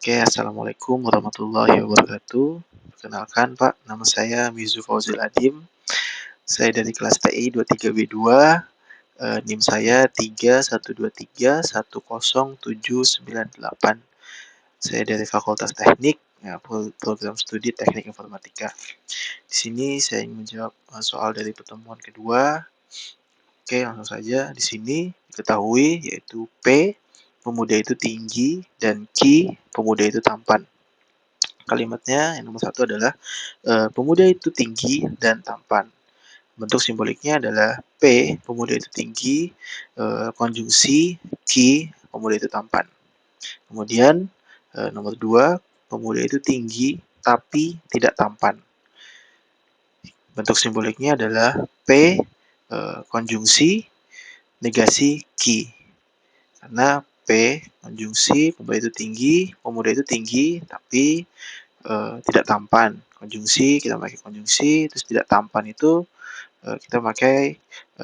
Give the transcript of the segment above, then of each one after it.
Oke, Assalamualaikum warahmatullahi wabarakatuh. Perkenalkan Pak, nama saya Mizu Fauzil Adim. Saya dari kelas TI 23B2, NIM saya 312310798. Saya dari Fakultas Teknik, ya, program studi Teknik Informatika. Di sini saya ingin menjawab soal dari pertemuan kedua. Oke, langsung saja. Di sini diketahui yaitu P, pemuda itu tinggi, dan Q, pemuda itu tampan. Kalimatnya yang nomor satu adalah pemuda itu tinggi dan tampan. Bentuk simboliknya adalah P, pemuda itu tinggi, konjungsi Q, pemuda itu tampan. Kemudian nomor dua, pemuda itu tinggi tapi tidak tampan. Bentuk simboliknya adalah P, konjungsi negasi Q. Karena P, konjungsi, pemuda itu tinggi tapi tidak tampan. Konjungsi, kita pakai konjungsi, terus tidak tampan itu kita pakai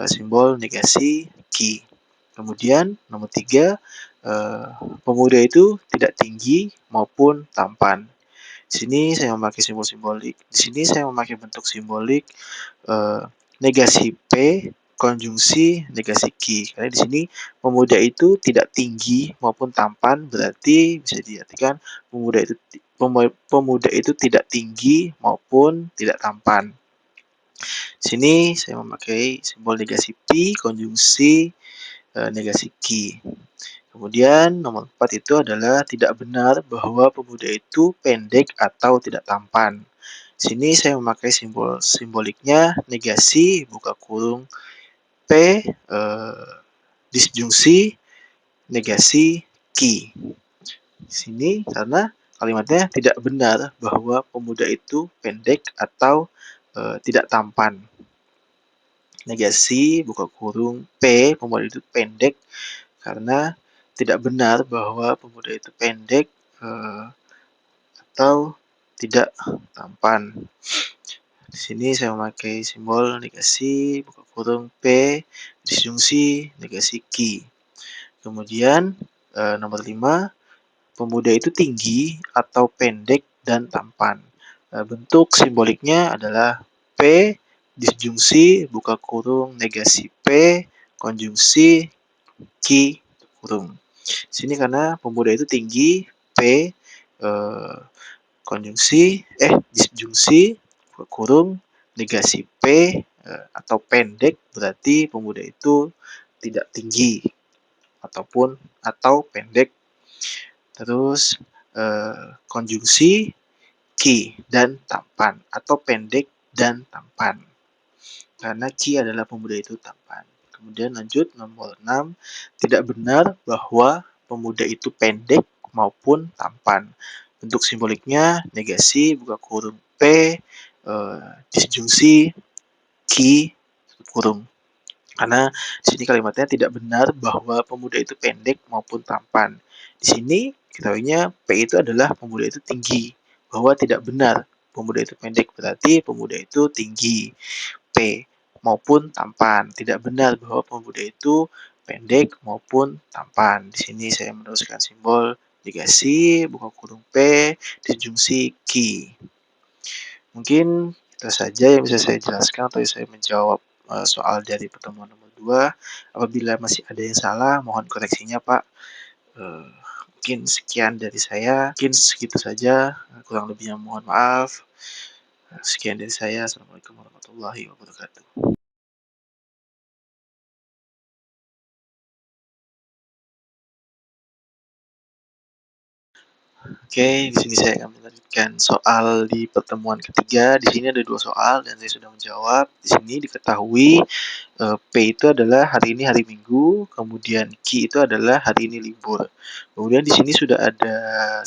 simbol negasi Ki. Kemudian nomor 3, pemuda itu tidak tinggi maupun tampan. Di sini saya memakai simbol simbolik. Di sini saya memakai bentuk simbolik negasi P, konjungsi negasi Ki. Karena di sini pemuda itu tidak tinggi maupun tampan, berarti bisa diartikan pemuda itu tidak tinggi maupun tidak tampan. Di sini saya memakai simbol negasi P, konjungsi negasi Ki. Kemudian nomor 4 itu adalah tidak benar bahwa pemuda itu pendek atau tidak tampan. Di sini saya memakai simbol simboliknya negasi buka kurung P disjungsi negasi Ki. Di sini karena kalimatnya tidak benar bahwa pemuda itu pendek atau tidak tampan. Negasi buka kurung P, pemuda itu pendek karena tidak benar bahwa pemuda itu pendek atau tidak tampan. Di sini saya memakai simbol negasi buka kurung P disjungsi negasi Ki. Kemudian nomor 5, pemuda itu tinggi atau pendek dan tampan. Bentuk simboliknya adalah P disjungsi buka kurung negasi P konjungsi Ki kurung. Di sini karena pemuda itu tinggi, P disjungsi kurung negasi P atau pendek, berarti pemuda itu tidak tinggi atau pendek. Terus konjungsi Ki dan tampan atau pendek dan tampan. Karena Ki adalah pemuda itu tampan. Kemudian lanjut nomor 6, tidak benar bahwa pemuda itu pendek maupun tampan. Bentuk simboliknya negasi buka kurung P disjungsi Ki kurung. Karena di sini kalimatnya tidak benar bahwa pemuda itu pendek maupun tampan. Di sini ketahuinya P itu adalah pemuda itu tinggi, bahwa tidak benar pemuda itu pendek, berarti pemuda itu tinggi. P maupun tampan, tidak benar bahwa pemuda itu pendek maupun tampan. Di sini saya meneruskan simbol negasi buka kurung P disjungsi Ki. Mungkin itu saja yang bisa saya jelaskan atau saya menjawab soal dari pertemuan nomor 2. Apabila masih ada yang salah, mohon koreksinya Pak. Mungkin sekian dari saya. Mungkin segitu saja. Kurang lebihnya mohon maaf. Sekian dari saya. Assalamualaikum warahmatullahi wabarakatuh. Oke, di sini saya akan melanjutkan soal di pertemuan ketiga. Di sini ada 2 soal dan saya sudah menjawab. Di sini diketahui P itu adalah hari ini hari Minggu, kemudian Q itu adalah hari ini libur. Kemudian di sini sudah ada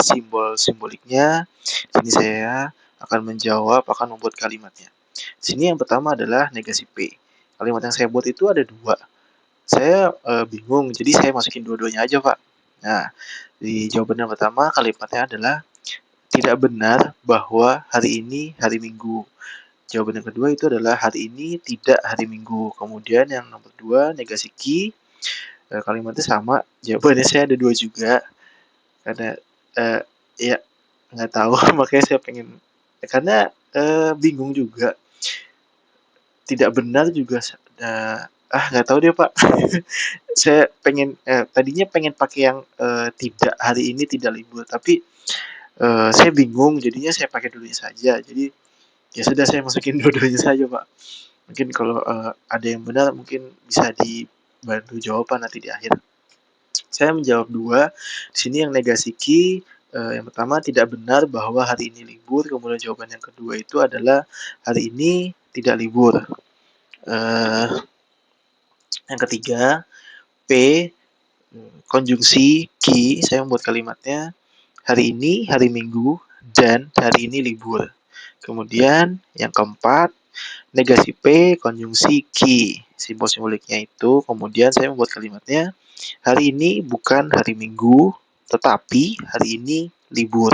simbol-simboliknya. Di sini saya akan membuat kalimatnya. Di sini yang pertama adalah negasi P. Kalimat yang saya buat itu ada 2. Saya bingung, jadi saya masukin dua-duanya aja, Pak. Nah, di jawaban yang pertama kalimatnya adalah tidak benar bahwa hari ini hari Minggu. Jawaban yang kedua itu adalah hari ini tidak hari Minggu. Kemudian yang nomor 2 negasi Ki, kalimatnya sama. Jawabannya saya ada 2 juga. Karena Ya, nggak tahu, makanya saya pengen, karena bingung juga, tidak benar juga, nggak tahu deh Pak. Saya pengen, tadinya pengen pakai yang tidak, hari ini tidak libur, tapi saya bingung, jadinya saya pakai dulunya saja. Jadi ya sudah, saya masukin dua-duanya saja Pak. Mungkin kalau ada yang benar, mungkin bisa dibantu jawaban nanti di akhir. Saya menjawab dua. Di sini yang negasi ki, yang pertama tidak benar bahwa hari ini libur. Kemudian jawaban yang kedua itu adalah hari ini tidak libur. Eh, yang ketiga, P, konjungsi ki. Saya membuat kalimatnya hari ini hari Minggu dan hari ini libur. Kemudian yang keempat, negasi P, konjungsi ki. Simbol simboliknya itu. Kemudian saya membuat kalimatnya hari ini bukan hari Minggu, tetapi hari ini libur.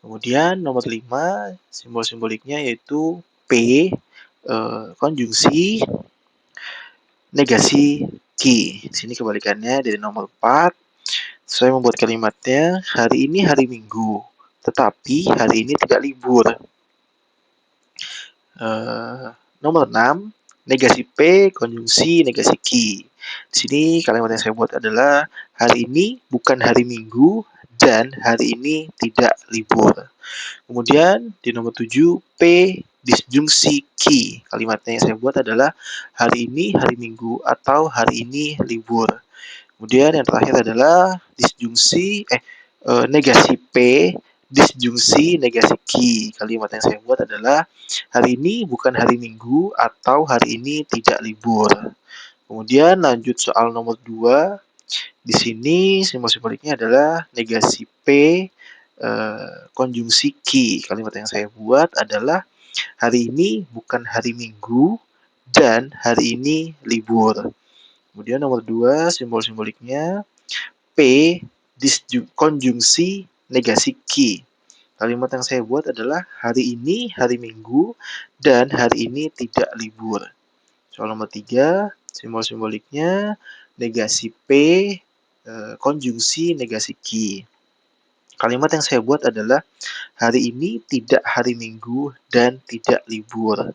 Kemudian nomor 5, simbol simboliknya yaitu P, konjungsi negasi ki. Di sini kebalikannya dari nomor 4. Saya membuat kalimatnya hari ini hari Minggu, tetapi hari ini tidak libur. Nomor 6, negasi P, konjungsi negasi ki. Di sini kalimat yang saya buat adalah hari ini bukan hari Minggu dan hari ini tidak libur. Kemudian di nomor 7, P, disjungsi ki. Kalimatnya yang saya buat adalah hari ini hari Minggu atau hari ini libur. Kemudian yang terakhir adalah negasi P, disjungsi negasi ki. Kalimat yang saya buat adalah hari ini bukan hari Minggu atau hari ini tidak libur. Kemudian lanjut soal nomor 2. Di sini simbol simboliknya adalah negasi P, konjungsi ki. Kalimat yang saya buat adalah hari ini bukan hari Minggu dan hari ini libur. Kemudian nomor 2, simbol simboliknya P, konjungsi negasi ki. Kalimat yang saya buat adalah hari ini hari Minggu dan hari ini tidak libur. Soal nomor 3, simbol simboliknya negasi P, konjungsi negasi ki. Kalimat yang saya buat adalah hari ini tidak hari Minggu dan tidak libur.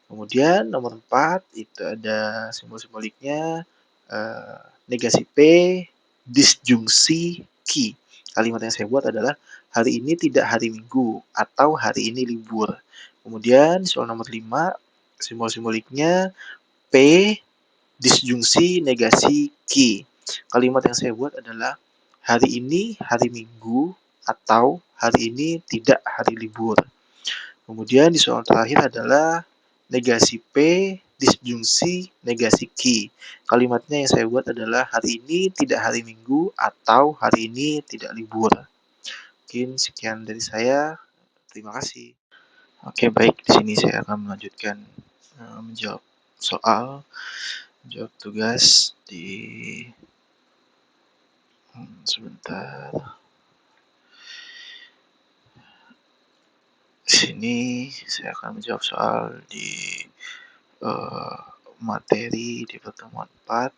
Kemudian nomor 4 itu ada simbol simboliknya negasi P, disjungsi ki. Kalimat yang saya buat adalah hari ini tidak hari Minggu atau hari ini libur. Kemudian soal nomor 5, simbol simboliknya P, disjungsi negasi ki. Kalimat yang saya buat adalah hari ini hari Minggu atau hari ini tidak hari libur. Kemudian di soal terakhir adalah negasi P, disjungsi negasi ki. Kalimatnya yang saya buat adalah hari ini tidak hari Minggu atau hari ini tidak libur. Mungkin sekian dari saya. Terima kasih. Oke, baik. Di sini saya akan melanjutkan menjawab soal, menjawab tugas di sebentar. Di sini saya akan menjawab soal di materi di pertemuan 4.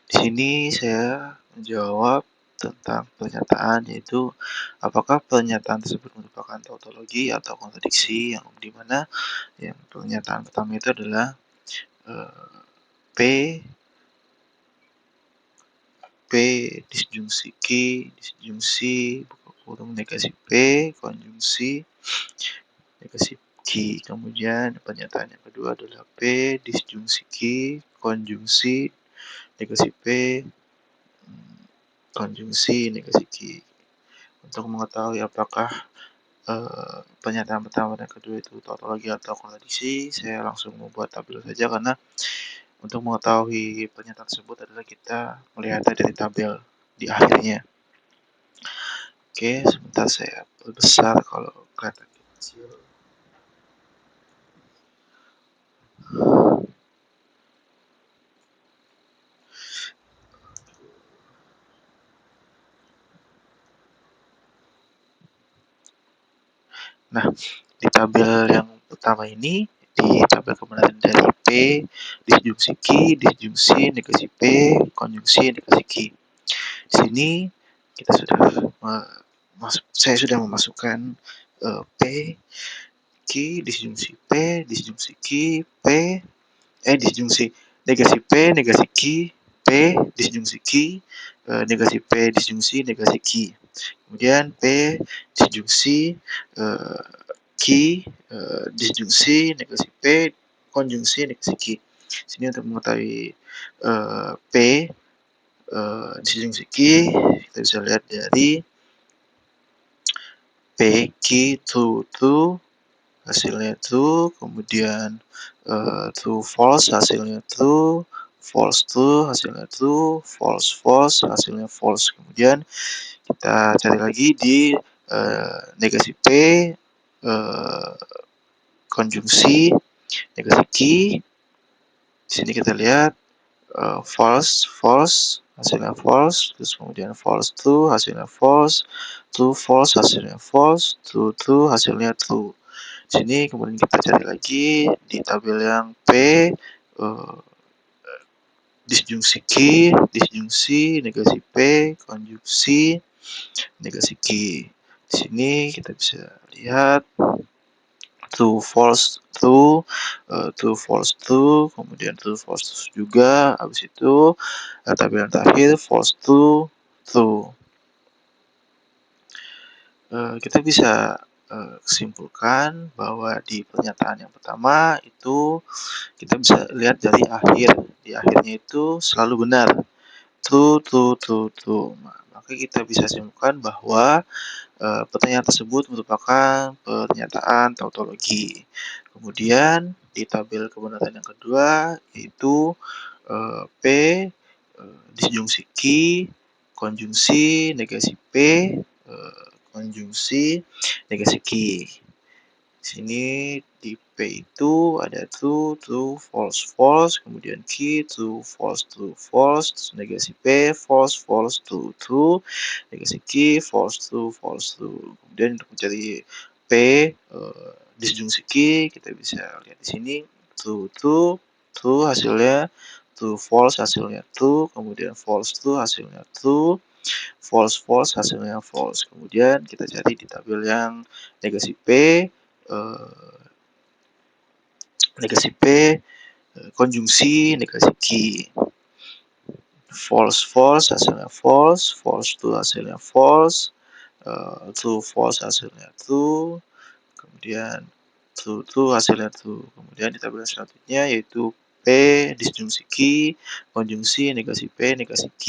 Di sini saya menjawab tentang pernyataan, yaitu apakah pernyataan tersebut merupakan tautologi atau kontradiksi, yang dimana yang pernyataan pertama itu adalah P, disjungsi ki, disjungsi buka kurung negasi P, konjungsi negasi ki. Kemudian pernyataan yang kedua adalah P, disjungsi ki, konjungsi negasi P, konjungsi negasi ki. Untuk mengetahui apakah pernyataan pertama dan kedua itu tautologi atau kontradiksi, saya langsung membuat tabel saja, karena untuk mengetahui pernyataan tersebut adalah kita melihat dari tabel di akhirnya. Oke, sebentar saya perbesar kalau kelihatan kecil. Nah, di tabel yang pertama ini, di tabel kebenaran dari P, disjungsi ki, disjungsi negasi P, konjungsi negasi ki. Di sini kita sudah saya sudah memasukkan P, Q, disjungsi P, disjungsi Q, P, disjungsi negasi P, negasi Q, P, disjungsi Q, negasi P, disjungsi negasi Q. Kemudian P, disjungsi Q, disjungsi negasi P, konjungsi negasi Q. Sini untuk mengetahui P, disjungsi Q, kita bisa lihat dari P, Q, to, hasilnya true, kemudian true false hasilnya true, false true hasilnya true, false false hasilnya false. Kemudian kita cari lagi di negasi P, uh, konjungsi negasi Q. Di sini kita lihat false false hasilnya false, terus kemudian false true hasilnya false, true false hasilnya false, true true hasilnya true. Sini kemudian kita cari lagi di tabel yang P, uh, disjungsi Q, disjungsi negasi P, konjungsi negasi Q. Di sini kita bisa lihat true false true, true false true, kemudian true false juga. Habis itu tabel yang terakhir false true true. Kita bisa simpulkan bahwa di pernyataan yang pertama itu kita bisa lihat dari akhir. Di akhirnya itu selalu benar. True, true, true, true. Nah, maka kita bisa simpulkan bahwa pertanyaan tersebut merupakan pernyataan tautologi. Kemudian di tabel kebenaran yang kedua yaitu P, disjungsi Q, konjungsi negasi P, konjungsi negasi Q. Sini di P itu ada true, true, false, false, kemudian Q, true, false, true, false, terus negasi P, false, false, true, true, negasi Q, false, true, false, true. Kemudian untuk mencari P, disjungsi Q, kita bisa lihat di sini true, true, true hasilnya, true, false hasilnya true, kemudian false, true hasilnya true, false, false hasilnya false. Kemudian kita cari di tabel yang negasi P, negasi P, konjungsi negasi Q. False false hasilnya false, false true hasilnya false, true false hasilnya true, kemudian true true hasilnya true. Kemudian di tabel selanjutnya yaitu P disjungsi Q, konjungsi negasi P negasi Q.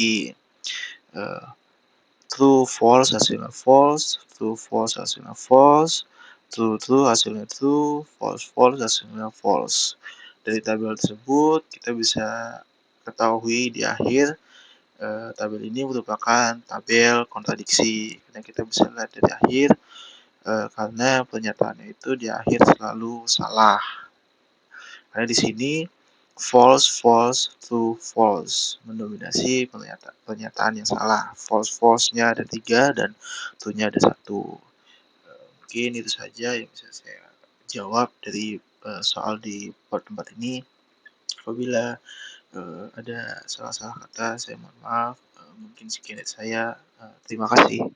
True false hasilnya false, true false hasilnya false, true true hasilnya true, false false hasilnya false. Dari tabel tersebut kita bisa ketahui di akhir tabel ini merupakan tabel kontradiksi. Dan kita bisa lihat dari akhir karena pernyataannya itu di akhir selalu salah. Karena di sini false, false, true, false mendominasi pernyataan yang salah. False, false-nya ada 3 dan true-nya ada 1. Mungkin itu saja yang bisa saya jawab dari soal di part 4 ini. Apabila ada salah-salah kata, saya mohon maaf. Mungkin sekian dari saya. Terima kasih.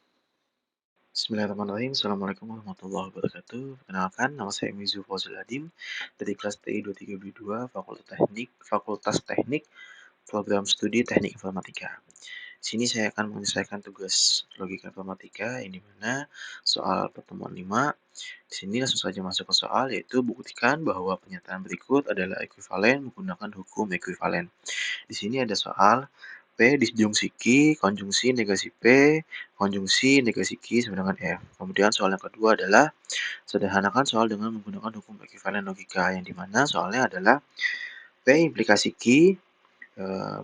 Bismillahirrahmanirrahim. Assalamualaikum warahmatullahi wabarakatuh. Perkenalkan, nama saya Mizu Fauzul Adim dari kelas TI 23B2 Fakultas Teknik, Program Studi Teknik Informatika. Di sini saya akan menyelesaikan tugas logika informatika yang dimana soal pertemuan 5. Di sini langsung saja masuk ke soal, yaitu buktikan bahwa pernyataan berikut adalah ekuivalen menggunakan hukum ekuivalen. Di sini ada soal P disjungsi Q, konjungsi negasi P, konjungsi negasi Q sama dengan F. Kemudian soal yang kedua adalah sederhanakan soal dengan menggunakan hukum ekuivalen logika, yang dimana soalnya adalah P implikasi Q,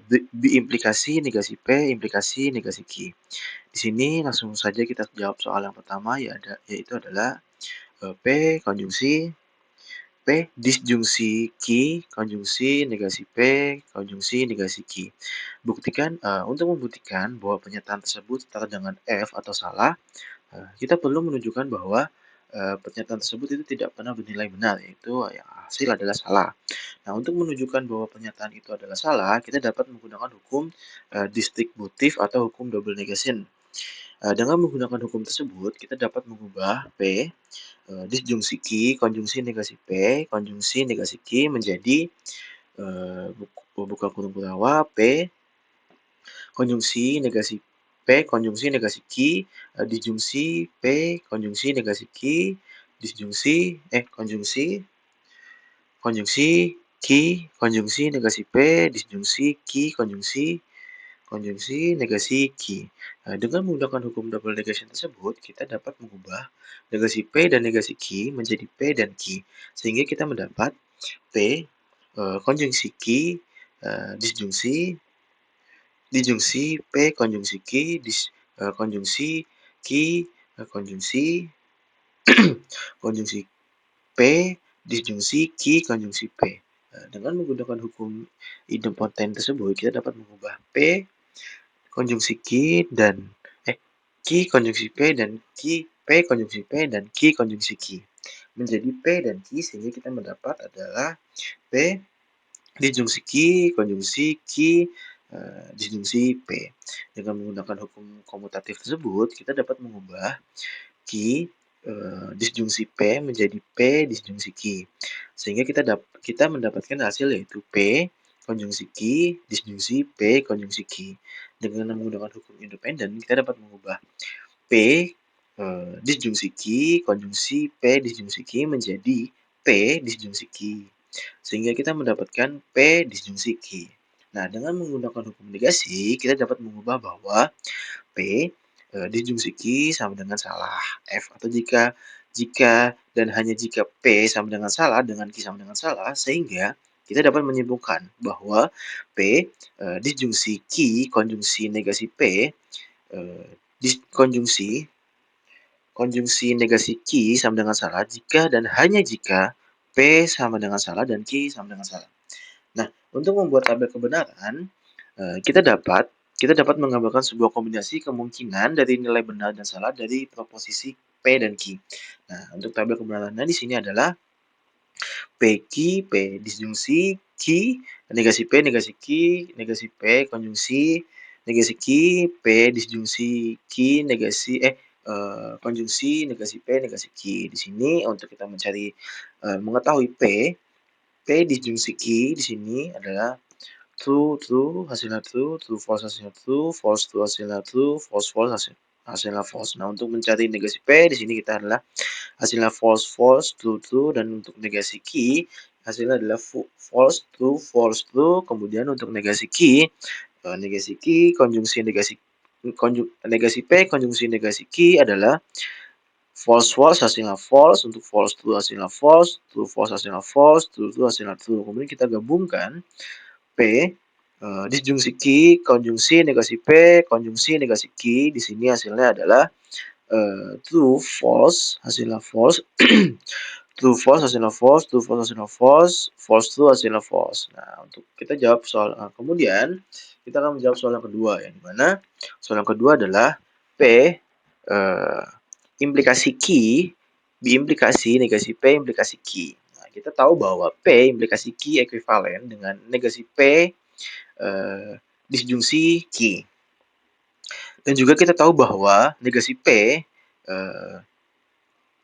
B implikasi negasi P, implikasi negasi Q. Di sini langsung saja kita jawab soal yang pertama, yaitu adalah P konjungsi P disjungsi Q, konjungsi negasi P, konjungsi negasi Q. Untuk membuktikan bahwa pernyataan tersebut setara dengan F atau salah, kita perlu menunjukkan bahwa pernyataan tersebut itu tidak pernah bernilai benar, yaitu yang hasil adalah salah. Nah, untuk menunjukkan bahwa pernyataan itu adalah salah, kita dapat menggunakan hukum distributif atau hukum double negation. Dengan menggunakan hukum tersebut, kita dapat mengubah P, disjungsi Ki, konjungsi negasi P, konjungsi negasi Ki menjadi buka kurung Kurawa, P, konjungsi negasi P, konjungsi negasi Ki, disjungsi P, konjungsi negasi Ki, konjungsi, konjungsi Ki, konjungsi negasi P, disjungsi Ki, konjungsi negasi Ki. Dengan menggunakan hukum double negation tersebut, kita dapat mengubah negasi P dan negasi Ki menjadi P dan Ki. Sehingga kita mendapat P, konjungsi Ki, disjungsi, P, konjungsi Ki, konjungsi Ki, konjungsi, konjungsi P, disjungsi Ki, konjungsi P. Dengan menggunakan hukum idempoten tersebut, kita dapat mengubah P, konjungsi Ki, dan Ki, konjungsi P, dan Ki, P, konjungsi P, dan Ki, konjungsi Ki. Menjadi P dan Ki, sehingga kita mendapat adalah P, disjungsi Ki, konjungsi Ki, disjungsi P. Dengan menggunakan hukum komutatif tersebut, kita dapat mengubah Ki, disjungsi P menjadi P, disjungsi Ki. Sehingga kita mendapatkan hasil yaitu P, konjungsi Ki, disjungsi P, konjungsi Ki. Dengan menggunakan hukum independen, kita dapat mengubah P, disjungsi Ki, konjungsi P, disjungsi Ki menjadi P, disjungsi Ki. Sehingga kita mendapatkan P, disjungsi Ki. Nah, dengan menggunakan hukum negasi, kita dapat mengubah bahwa P, disjungsi Ki sama dengan salah F. Atau jika dan hanya jika P sama dengan salah, dengan Ki sama dengan salah, sehingga kita dapat menyimpulkan bahwa P, disjungsi Ki, konjungsi negasi P, konjungsi negasi Ki sama dengan salah jika dan hanya jika P sama dengan salah dan Ki sama dengan salah. Nah, untuk membuat tabel kebenaran, kita dapat menggambarkan sebuah kombinasi kemungkinan dari nilai benar dan salah dari proposisi P dan Q. Nah, untuk tabel kebenarannya di sini adalah PQ, P disjungsi, Q, negasi P, negasi Q, negasi P, konjungsi, negasi Q, P disjungsi, Q, negasi, konjungsi, negasi P, negasi Q. Di sini untuk kita mencari, mengetahui P disjungsi Q di sini adalah true, hasilnya true, false hasilnya true, false hasilnya true, false hasilnya false. Nah, untuk mencari negasi P di sini kita adalah hasilnya false, true, dan untuk negasi Q hasilnya adalah false, true. Kemudian untuk negasi Q, konjungsi negasi P, konjungsi negasi Q adalah false hasilnya false, untuk false true hasilnya false, true false hasilnya false, true hasilnya true. Kemudian kita gabungkan P, disjungsi Ki, konjungsi negasi P, konjungsi negasi Ki. Di sini hasilnya adalah true, false, hasilnya false, true, false, hasilnya false, true, false, hasilnya false, false, true, hasilnya false. Nah, untuk kita jawab soal, kemudian kita akan menjawab soal yang kedua, yang dimana soal yang kedua adalah P, implikasi Ki, biimplikasi negasi P, implikasi Ki. Nah, kita tahu bahwa P, implikasi Ki ekuivalen dengan negasi P, disjungsi Ki. Dan juga kita tahu bahwa negasi P,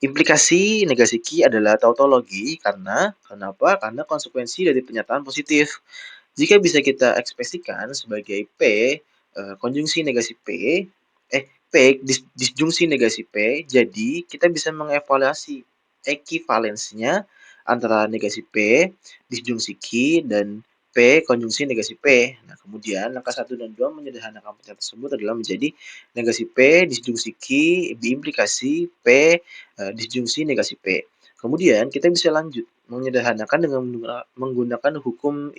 implikasi negasi Ki adalah tautologi karena kenapa? Karena konsekuensi dari pernyataan positif. Jika bisa kita ekspresikan sebagai P, konjungsi negasi P, P disjungsi negasi P, jadi kita bisa mengevaluasi ekivalensinya antara negasi P, disjungsi Ki, dan P konjungsi negasi P. Nah, kemudian langkah 1 dan 2 menyederhanakan pernyataan tersebut adalah menjadi negasi P disjungsi Ki diimplikasi P disjungsi negasi P. Kemudian kita bisa lanjut menyederhanakan dengan menggunakan hukum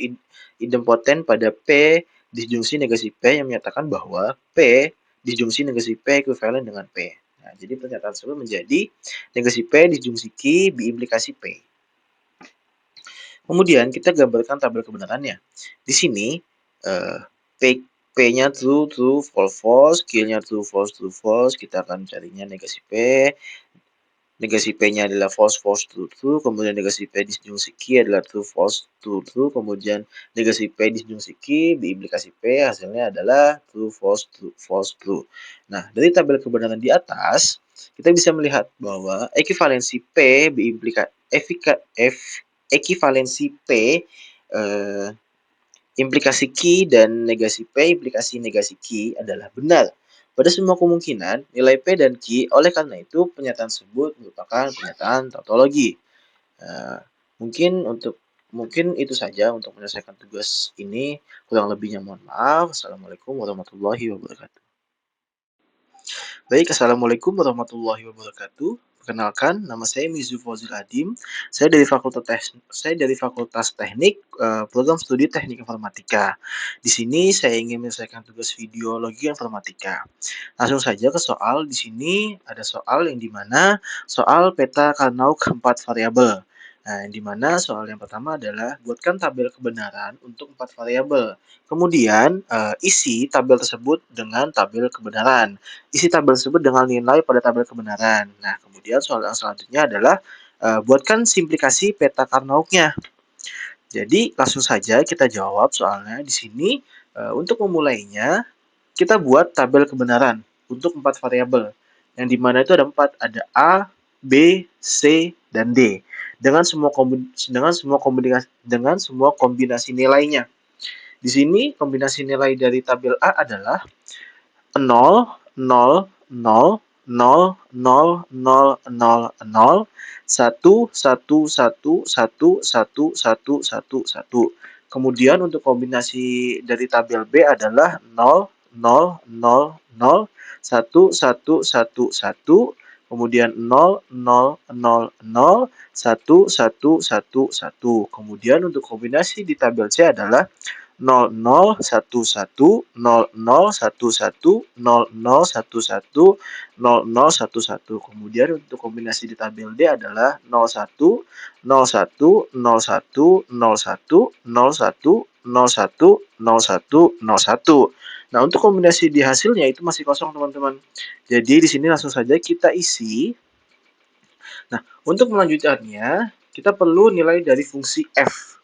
idempoten pada P disjungsi negasi P yang menyatakan bahwa P disjungsi negasi P ekuivalen dengan P. Nah, jadi pernyataan tersebut menjadi negasi P disjungsi Ki diimplikasi P. Kemudian kita gambarkan tabel kebenarannya. Di sini P-nya true, false, Q-nya true, false. Kita akan carinya negasi P, negasi P-nya adalah false, false, true, true, kemudian negasi P disjungsi Q adalah true, false, true, true, kemudian negasi P disjungsi Q diimplikasi P hasilnya adalah true, false, true, false, true. Nah, dari tabel kebenaran di atas, kita bisa melihat bahwa ekivalensi P ekivalensi P implikasi Q dan negasi P implikasi negasi Q adalah benar. Pada semua kemungkinan, nilai P dan Q, oleh karena itu pernyataan tersebut merupakan pernyataan tautologi. Mungkin itu saja untuk menyelesaikan tugas ini. Kurang lebihnya mohon maaf. Assalamualaikum warahmatullahi wabarakatuh. Baik, Assalamualaikum warahmatullahi wabarakatuh. Perkenalkan, nama saya Mizu Fozil Adim. Saya dari Fakultas Teknik, Program Studi Teknik Informatika. Di sini saya ingin menyelesaikan tugas video logi informatika. Langsung saja ke soal. Di sini ada soal yang dimana soal peta Karnaug 4 variabel. Nah, yang dimana soal yang pertama adalah buatkan tabel kebenaran untuk 4 variabel. Kemudian isi tabel tersebut dengan tabel kebenaran. Isi tabel tersebut dengan nilai pada tabel kebenaran. Nah, kemudian soal yang selanjutnya adalah buatkan simplikasi peta Karnaugnya. Jadi langsung saja kita jawab soalnya di sini. Untuk memulainya, kita buat tabel kebenaran untuk 4 variabel. Yang dimana itu ada 4, ada A, B, C, dan D. Dengan semua kombinasi nilainya. Di sini kombinasi nilai dari tabel A adalah 0, 0, 0, 0, 0, 0, 0, 0, 1, 1, 1, 1, 1, 1, 1, 1. Kemudian untuk kombinasi dari tabel B adalah 0, 0, 0, 0, 1, 1, 1, 1, kemudian 0, 0, 0, 0, 1, 1, 1, 1. Kemudian untuk kombinasi di tabel C adalah 0, 0, 1, 1, 0, 0, 1, 1, 0, 0, 1, 1, 0, 0, 1, 1. Kemudian untuk kombinasi di tabel D adalah 0, 1, 0, 1, 0, 1, 0, 1, 0, 1, 0, 1, 0, 1, 0, 1. Nah, untuk kombinasi di hasilnya itu masih kosong, teman-teman. Jadi, di sini langsung saja kita isi. Nah, untuk melanjutkannya, kita perlu nilai dari fungsi F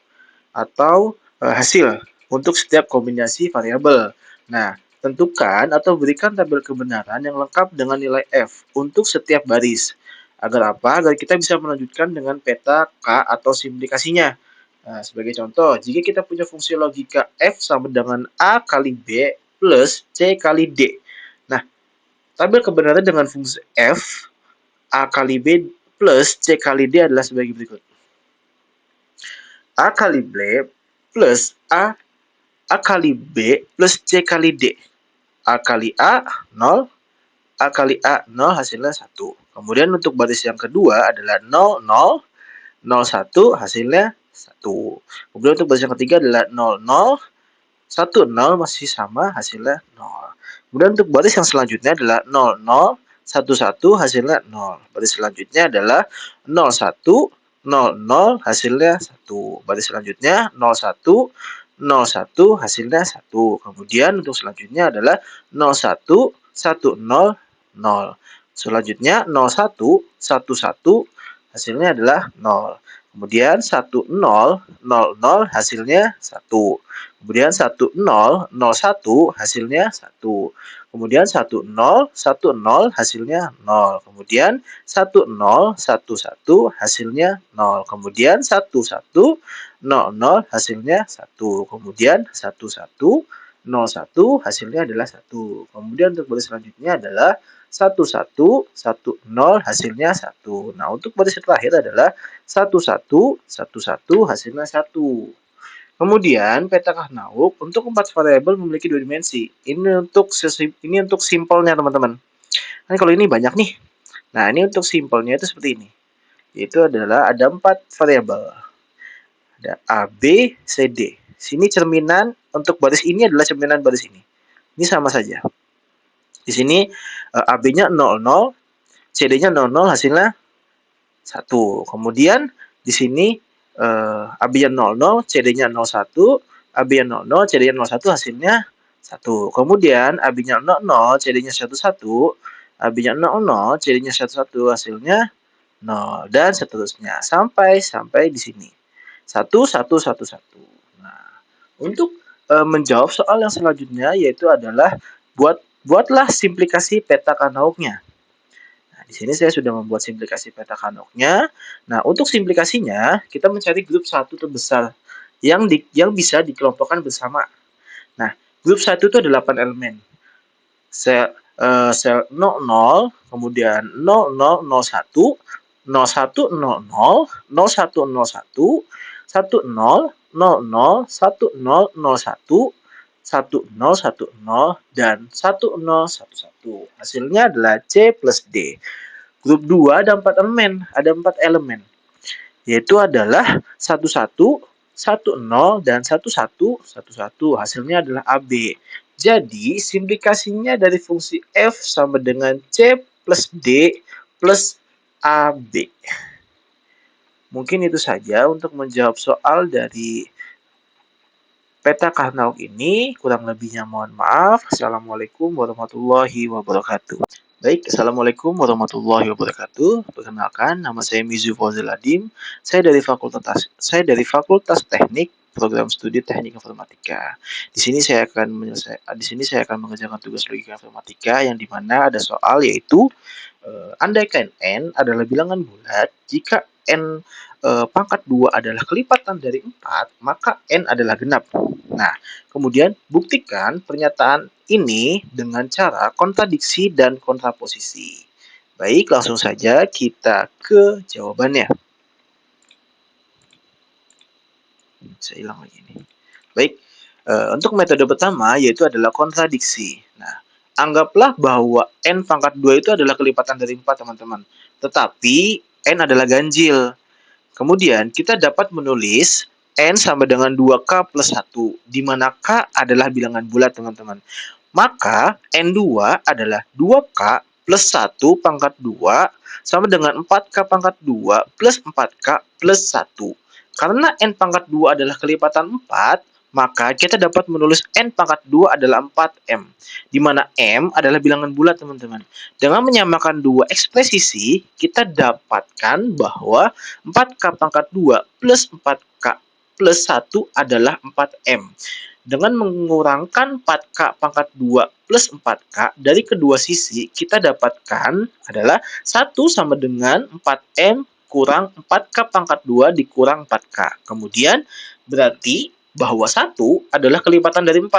atau hasil untuk setiap kombinasi variabel. Nah, tentukan atau berikan tabel kebenaran yang lengkap dengan nilai F untuk setiap baris. Agar apa? Agar kita bisa melanjutkan dengan peta K atau simplikasinya. Nah, sebagai contoh, jika kita punya fungsi logika F sama dengan A kali B plus C kali D. Nah, tabel kebenaran dengan fungsi F, A kali B plus C kali D adalah sebagai berikut. A kali B plus A kali B plus C kali D. A kali A, 0. A kali A, 0, hasilnya 1. Kemudian untuk baris yang kedua adalah 0, 0, 0, 1, hasilnya 1. Kemudian untuk baris yang ketiga adalah 0, 0, 1, 0, masih sama, hasilnya 0. Kemudian untuk baris yang selanjutnya adalah 0, 0, 1, 1, hasilnya 0. Baris selanjutnya adalah 0, 1, 0, 0, hasilnya 1. Baris selanjutnya 0, 1, 0, 1, hasilnya 1. Kemudian untuk selanjutnya adalah 0, 1, 1, 0, 0. Selanjutnya 0, 1, 1, 1, hasilnya adalah 0. Kemudian 1, 0, 0, 0, hasilnya 1. Kemudian 1, 0, 0, 1, hasilnya 1. Kemudian 1, 0, 1, 0, hasilnya 0. Kemudian 1, 0, 1, 1, hasilnya 0. Kemudian 1, 1, 0, 0, hasilnya 1. Kemudian 1, 1, 0, 1, hasilnya adalah 1. Kemudian untuk baris selanjutnya adalah 1, 1, 1, 0, hasilnya 1. Nah, untuk baris terakhir adalah 1, 1, 1, 1, hasilnya 1. Kemudian peta Karnaug untuk 4 variabel memiliki 2 dimensi. Ini untuk simpelnya, teman-teman. Kan kalau ini banyak nih. Nah, ini untuk simpelnya itu seperti ini. Yaitu adalah ada 4 variabel. Ada A, B, C, D. Sini cerminan untuk baris ini adalah cerminan baris ini. Ini sama saja. Di sini AB-nya 00, CD-nya 00, hasilnya 1. Kemudian di sini AB-nya 00, CD-nya 01, AB-nya 00, CD-nya 01, hasilnya 1. Kemudian AB-nya 00, CD-nya 11, AB-nya 00, CD-nya 11, hasilnya 0, dan seterusnya sampai di sini. 1, 1, 1, 1. Nah, untuk menjawab soal yang selanjutnya yaitu adalah buatlah simplikasi peta Kanauknya. Nah, di sini saya sudah membuat simplikasi peta Kanauknya. Nah, untuk simplikasinya kita mencari grup 1 terbesar yang bisa dikelompokkan bersama. Nah, grup 1 itu ada 8 elemen. Sel 00, kemudian 0001, 0100, 0101, 10, 00, 1001, 1010, dan 1011. Hasilnya adalah C plus D. Grup 2 ada 4 elemen, yaitu adalah 11, 10, dan 1111. Hasilnya adalah AB. Jadi, simplikasinya dari fungsi F sama dengan C plus D plus AB. Mungkin itu saja untuk menjawab soal dari peta Carnot ini. Kurang lebihnya mohon maaf. Assalamualaikum warahmatullahi wabarakatuh. Baik, Assalamualaikum warahmatullahi wabarakatuh. Perkenalkan, nama saya Mizu Fauzil Adim. Saya dari Fakultas Teknik, Program Studi Teknik Informatika. Di sini saya akan mengerjakan tugas logika informatika yang dimana ada soal yaitu andaikan n adalah bilangan bulat, jika n pangkat 2 adalah kelipatan dari 4, maka n adalah genap. Nah, kemudian buktikan pernyataan ini dengan cara kontradiksi dan kontraposisi. Baik, langsung saja kita ke jawabannya. Saya hilang lagi ini. Baik, untuk metode pertama yaitu adalah kontradiksi. Nah, anggaplah bahwa n pangkat 2 itu adalah kelipatan dari 4, teman-teman. Tetapi n adalah ganjil. Kemudian kita dapat menulis n sama dengan 2K plus 1, di mana K adalah bilangan bulat, teman-teman. Maka N2 adalah 2K plus 1 pangkat 2 sama dengan 4K pangkat 2 plus 4K plus 1. Karena N pangkat 2 adalah kelipatan 4, maka kita dapat menulis N pangkat 2 adalah 4M, di mana M adalah bilangan bulat, teman-teman. Dengan menyamakan dua ekspresi, kita dapatkan bahwa 4K pangkat 2 plus 4K plus 1 adalah 4M. Dengan mengurangkan 4K pangkat 2 plus 4K dari kedua sisi, kita dapatkan adalah 1 sama dengan 4M kurang 4K pangkat 2 dikurang 4K. Kemudian, berarti bahwa 1 adalah kelipatan dari 4,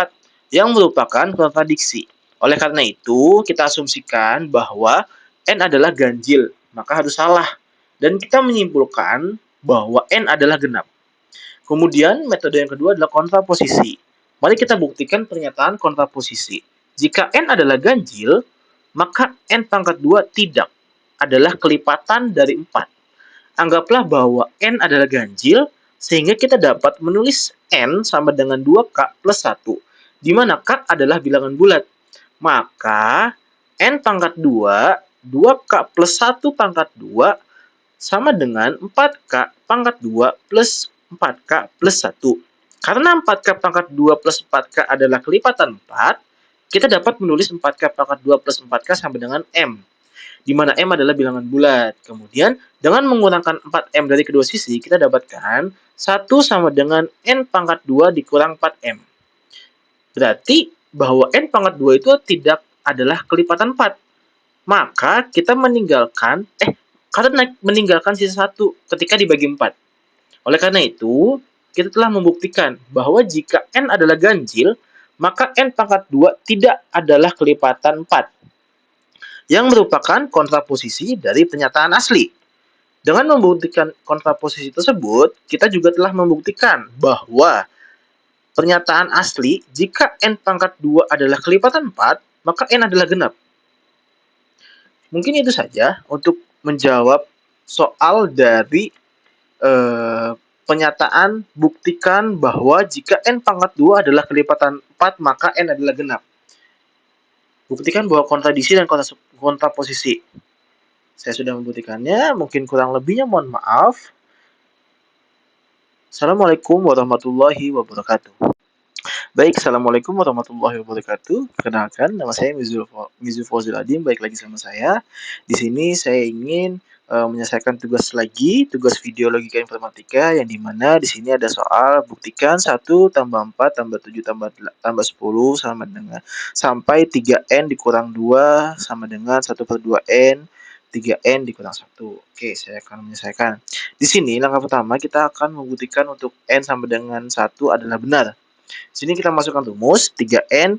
yang merupakan kontradiksi. Oleh karena itu, kita asumsikan bahwa N adalah ganjil, maka harus salah. Dan kita menyimpulkan bahwa N adalah genap. Kemudian, metode yang kedua adalah kontraposisi. Mari kita buktikan pernyataan kontraposisi. Jika n adalah ganjil, maka n pangkat 2 tidak adalah kelipatan dari 4. Anggaplah bahwa n adalah ganjil, sehingga kita dapat menulis n sama dengan 2K plus 1, di mana K adalah bilangan bulat. Maka n pangkat 2, 2K plus 1 pangkat 2, sama dengan 4K pangkat 2 plus 4K plus 1. Karena 4K pangkat 2 plus 4K adalah kelipatan 4, kita dapat menulis 4K pangkat 2 plus 4K sama dengan M, di mana M adalah bilangan bulat. Kemudian, dengan mengurangkan 4M dari kedua sisi, kita dapatkan 1 sama dengan N pangkat 2 dikurang 4M. Berarti bahwa N pangkat 2 itu tidak adalah kelipatan 4. Maka kita karena meninggalkan sisa 1 ketika dibagi 4. Oleh karena itu, kita telah membuktikan bahwa jika n adalah ganjil, maka n pangkat 2 tidak adalah kelipatan 4, yang merupakan kontraposisi dari pernyataan asli. Dengan membuktikan kontraposisi tersebut, kita juga telah membuktikan bahwa pernyataan asli, jika n pangkat 2 adalah kelipatan 4, maka n adalah genap. Mungkin itu saja untuk menjawab soal dari pernyataan buktikan bahwa jika n pangkat 2 adalah kelipatan 4, maka n adalah genap. Buktikan bahwa kontradiksi dan kontraposisi. Saya sudah membuktikannya, mungkin kurang lebihnya mohon maaf. Assalamualaikum warahmatullahi wabarakatuh. Baik, Assalamualaikum warahmatullahi wabarakatuh. Perkenalkan, nama saya Mizu Fauzil Adim, baik lagi sama saya. Di sini saya ingin menyelesaikan tugas lagi, tugas video logika informatika yang dimana di sini ada soal buktikan 1 tambah 4 tambah 7 tambah 10 sama dengan sampai 3N dikurang 2 sama dengan 1/2N 3N dikurang 1. Oke, saya akan menyelesaikan. Di sini langkah pertama kita akan membuktikan untuk N sama dengan 1 adalah benar. Di sini kita masukkan rumus 3N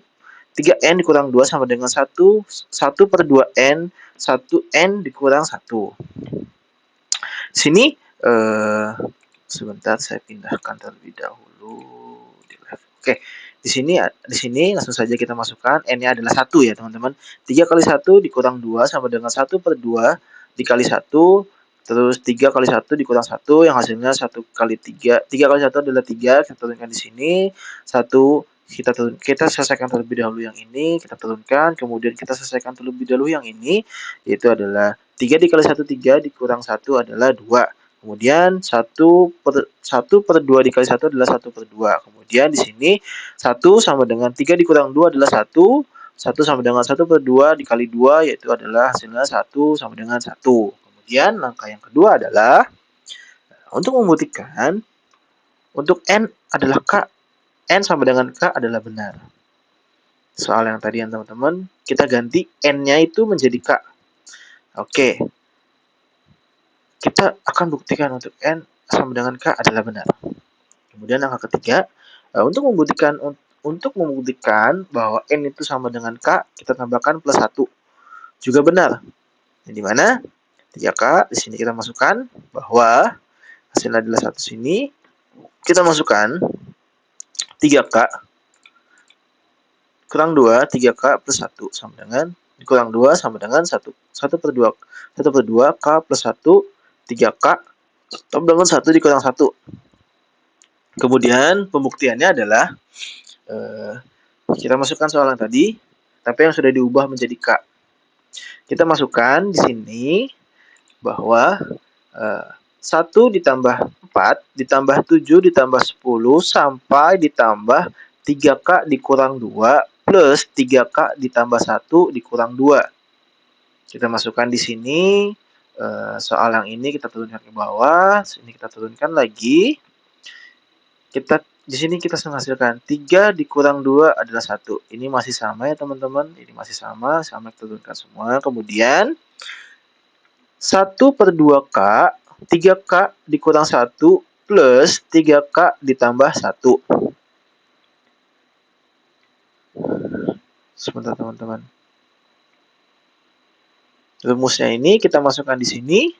dikurang 2 sama dengan 1 1/2N 1N dikurang 1. Sini sebentar saya pindahkan terlebih dahulu di live. Oke, di sini langsung saja kita masukkan n-nya adalah 1 ya, teman-teman. 3 kali 1 dikurang 2 sama dengan 1/2 dikali 1, terus 3 kali 1 dikurang 1 yang hasilnya 1 kali 3. 3 kali 1 adalah 3, kita turunkan di sini. 1 kita selesaikan terlebih dahulu yang ini, kita turunkan, kemudian kita selesaikan terlebih dahulu yang ini, yaitu adalah 3 dikali 1 3 dikurang 1 adalah 2. Kemudian 1/2 dikali 1 adalah 1/2. Kemudian di sini 1 sama dengan 3 dikurang 2 adalah 1. 1 sama dengan 1/2 dikali 2 yaitu adalah hasilnya 1 sama dengan 1. Kemudian langkah yang kedua adalah untuk membuktikan untuk N adalah K, N sama dengan K adalah benar. Soal yang tadi yang teman-teman, kita ganti N-nya itu menjadi K. Oke. Kita akan buktikan untuk N sama dengan K adalah benar. Kemudian langkah ketiga, untuk membuktikan bahwa N itu sama dengan K, kita tambahkan plus 1. Juga benar. Di mana 3K, di sini kita masukkan bahwa hasilnya adalah 1 sini. Kita masukkan 3K kurang 2, 3K plus 1 sama dengan kurang 2 sama dengan 1. 1/2 K plus 1, 3K tambah dengan 1 dikurang 1. Kemudian pembuktiannya adalah kita masukkan soal yang tadi, tapi yang sudah diubah menjadi K. Kita masukkan di sini bahwa 1 ditambah 4 ditambah 7 ditambah 10 sampai ditambah 3K dikurang 2 plus 3K ditambah 1 dikurang 2. Kita masukkan di sini soal yang ini kita turunkan ke bawah, sini kita turunkan lagi. Di sini kita menghasilkan 3 dikurang 2 adalah 1. Ini masih sama ya teman-teman, ini masih sama kita turunkan semua. Kemudian 1/2K, 3K dikurang 1 plus 3K ditambah 1. Sebentar teman-teman. Rumusnya ini kita masukkan di sini.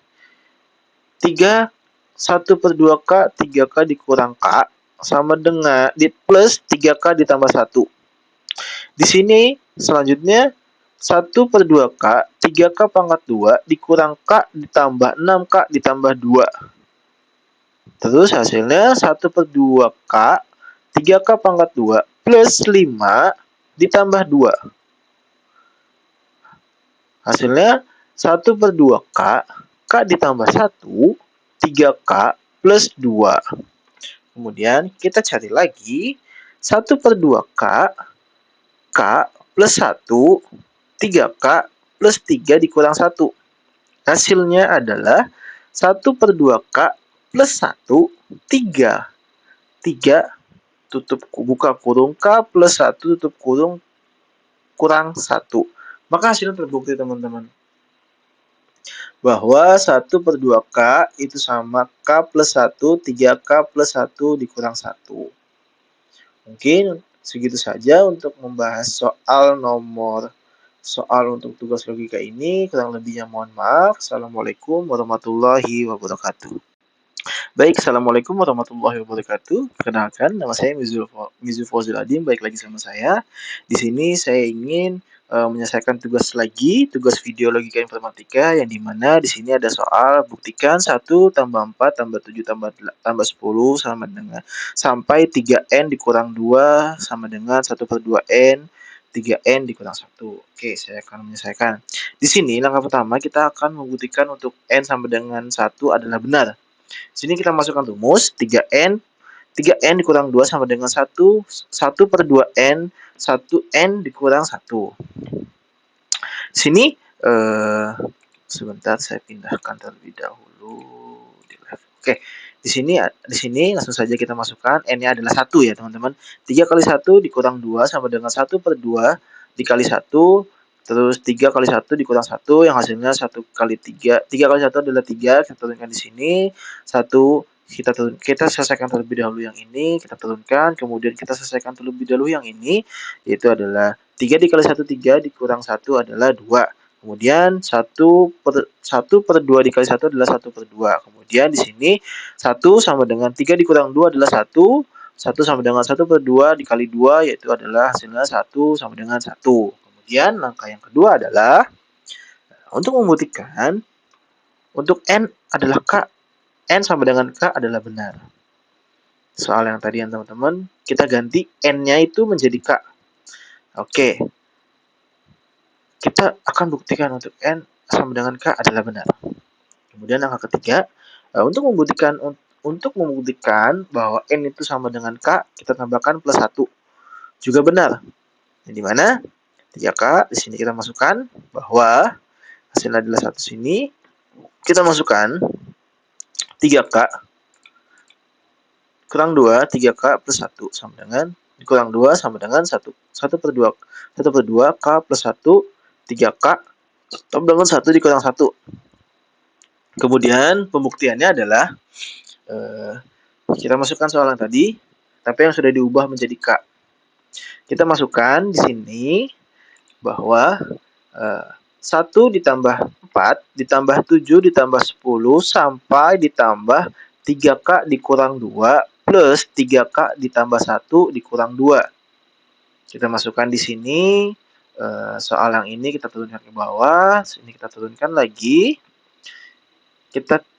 1/2K, 3K dikurang K sama dengan plus 3K ditambah 1. Di sini selanjutnya 1/2K, 3K pangkat 2 dikurang K ditambah 6K ditambah 2. Terus hasilnya 1/2K, 3K pangkat 2 plus 5 ditambah 2. Hasilnya 1/2K, K ditambah 1, 3K plus 2. Kemudian kita cari lagi 1/2K, K plus 1, 3K plus 3 dikurang 1. Hasilnya adalah 1/2K plus 1, 3. 3 buka kurung K plus 1 tutup kurung kurang 1. Maka hasilnya terbukti teman-teman. Bahwa 1/2K itu sama K plus 1, 3K plus 1 dikurang 1. Mungkin segitu saja untuk membahas soal untuk tugas logika ini. Kurang lebihnya mohon maaf. Assalamualaikum warahmatullahi wabarakatuh. Baik, Assalamualaikum warahmatullahi wabarakatuh. Perkenalkan, nama saya Mizu Fauzul Adim, baik lagi sama saya. Di sini saya ingin menyelesaikan tugas video logika informatika yang dimana di sini ada soal buktikan 1 tambah 4 tambah 7 tambah 10 sama dengan sampai 3N dikurang 2 sama dengan 1/2N 3N dikurang 1. Oke, saya akan menyelesaikan. Di sini langkah pertama kita akan membuktikan untuk N sama dengan 1 adalah benar. Di sini kita masukkan rumus 3N dikurang 2 sama dengan 1 1/2N 1N dikurang 1. Sini Sebentar, saya pindahkan terlebih dahulu di live. Oke, di sini langsung saja kita masukkan n-nya adalah 1 ya teman-teman. 3 kali 1 dikurang 2 sama dengan 1/2 dikali 1, terus 3 kali 1 dikurang 1 yang hasilnya 1 kali 3. 3 kali 1 adalah 3, kita turunkan di sini. 1 kita selesaikan terlebih dahulu yang ini, kita turunkan, kemudian kita selesaikan terlebih dahulu yang ini, yaitu adalah 3 dikali 1 3 dikurang 1 adalah 2. Kemudian 1/2 dikali 1 adalah 1/2. Kemudian di sini 1 sama dengan 3 dikurang 2 adalah 1. 1 sama dengan 1/2 dikali 2 yaitu adalah hasilnya 1 sama dengan 1. Kemudian langkah yang kedua adalah untuk membuktikan untuk n adalah k, n sama dengan k adalah benar. Soal yang tadi yang teman-teman, kita ganti n-nya itu menjadi k. Oke, kita akan buktikan untuk n sama dengan k adalah benar. Kemudian langkah ketiga, untuk membuktikan bahwa n itu sama dengan k, kita tambahkan plus 1. Juga benar. Di mana 3k, di sini kita masukkan bahwa hasilnya adalah 1 sini. Kita masukkan 3k kurang 2, 3k plus 1 sama dengan kurang 2 sama dengan 1. 1/2 k plus 1, 3k sama dengan 1 dikurang 1. Kemudian pembuktiannya adalah kita masukkan soal yang tadi, tapi yang sudah diubah menjadi k. Kita masukkan di sini bahwa 1 ditambah 4 ditambah 7 ditambah 10 sampai ditambah 3k dikurang 2 plus 3k ditambah 1 dikurang 2. Kita masukkan di sini soal yang ini kita turunkan ke bawah, sini kita turunkan lagi.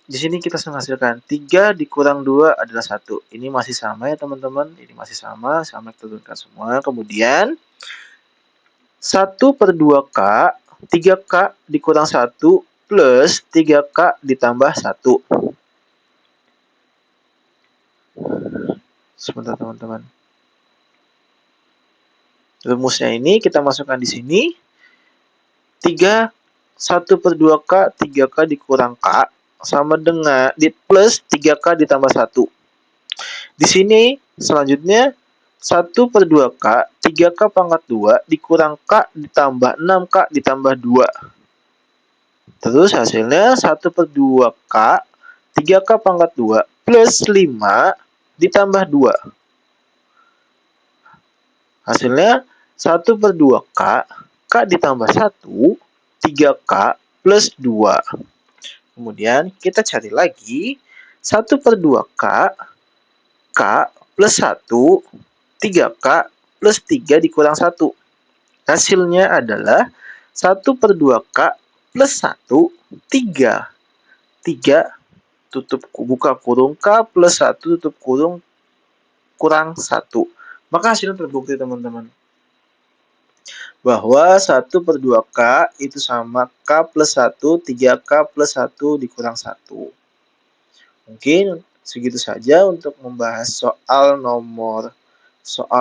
Di sini kita menghasilkan 3 dikurang 2 adalah 1. Ini masih sama ya teman-teman. Ini masih sama kita turunkan semua. Kemudian 1/2k, 3k dikurang 1 plus 3k ditambah 1. Sebentar teman-teman. Rumusnya ini kita masukkan di sini. 1/2k, 3k dikurang k sama dengan plus 3k ditambah 1. Di sini selanjutnya 1/2k, 3k pangkat 2 dikurang k ditambah 6k ditambah 2. Terus hasilnya 1/2k, 3k pangkat 2 plus 5 ditambah 2. Hasilnya 1/2k, k ditambah 1, 3k plus 2. Kemudian kita cari lagi 1/2k, k plus 1, 3k plus 3 dikurang 1. Hasilnya adalah 1/2k plus 1, 3. 3 buka kurung k plus 1 tutup kurung kurang 1. Maka hasilnya terbukti teman-teman. Bahwa 1/2k itu sama k plus 1, 3k plus 1 dikurang 1. Mungkin segitu saja untuk membahas soal